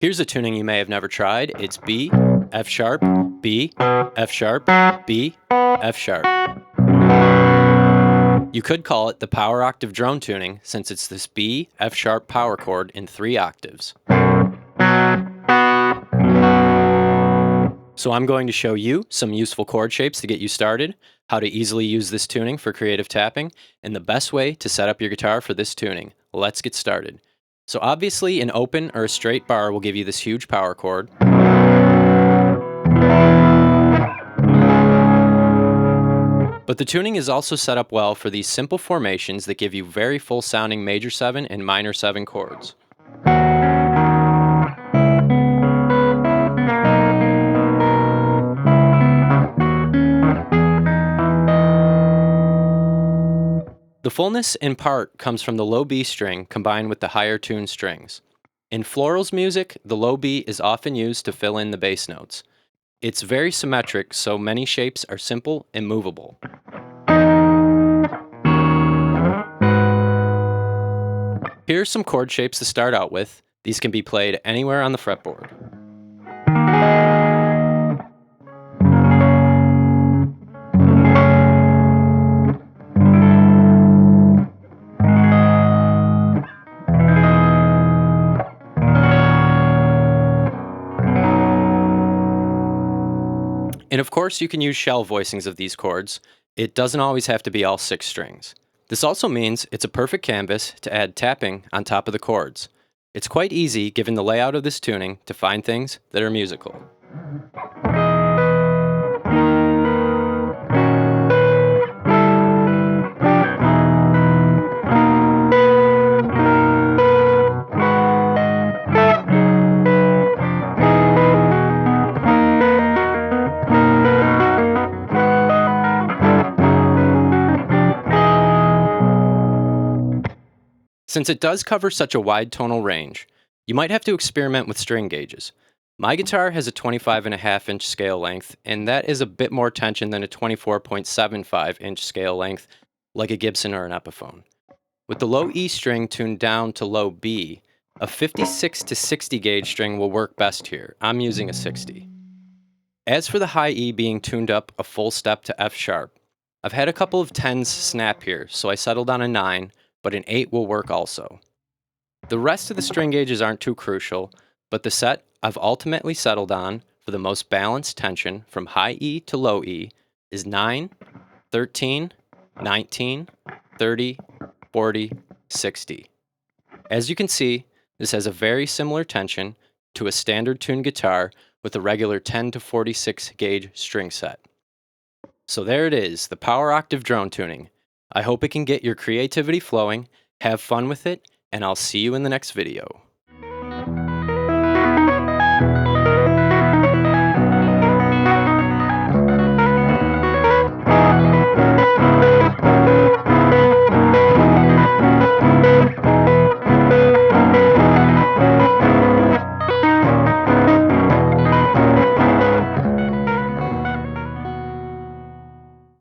Here's a tuning you may have never tried. It's B, F sharp, B, F sharp, B, F sharp. You could call it the Power Octave Drone Tuning since it's this B, F sharp power chord in 3 octaves. So I'm going to show you some useful chord shapes to get you started, how to easily use this tuning for creative tapping, and the best way to set up your guitar for this tuning. Let's get started. So obviously an open or a straight bar will give you this huge power chord. But the tuning is also set up well for these simple formations that give you very full sounding major 7 and minor 7 chords. The fullness in part comes from the low B string combined with the higher tuned strings. In Floral's music, the low B is often used to fill in the bass notes. It's very symmetric, so many shapes are simple and movable. Here are some chord shapes to start out with. These can be played anywhere on the fretboard. And of course, you can use shell voicings of these chords. It doesn't always have to be all 6 strings. This also means it's a perfect canvas to add tapping on top of the chords. It's quite easy, given the layout of this tuning, to find things that are musical. Since it does cover such a wide tonal range, you might have to experiment with string gauges. My guitar has a 25.5-inch scale length, and that is a bit more tension than a 24.75-inch scale length like a Gibson or an Epiphone. With the low E string tuned down to low B, a 56 to 60 gauge string will work best here. I'm using a 60. As for the high E being tuned up a full step to F sharp, I've had a couple of 10s snap here, so I settled on a 9, but an 8 will work also. The rest of the string gauges aren't too crucial, but the set I've ultimately settled on for the most balanced tension from high E to low E is 9, 13, 19, 30, 40, 60. As you can see, this has a very similar tension to a standard tuned guitar with a regular 10 to 46 gauge string set. So there it is, the Power Octave Drone Tuning. I hope it can get your creativity flowing, have fun with it, and I'll see you in the next video.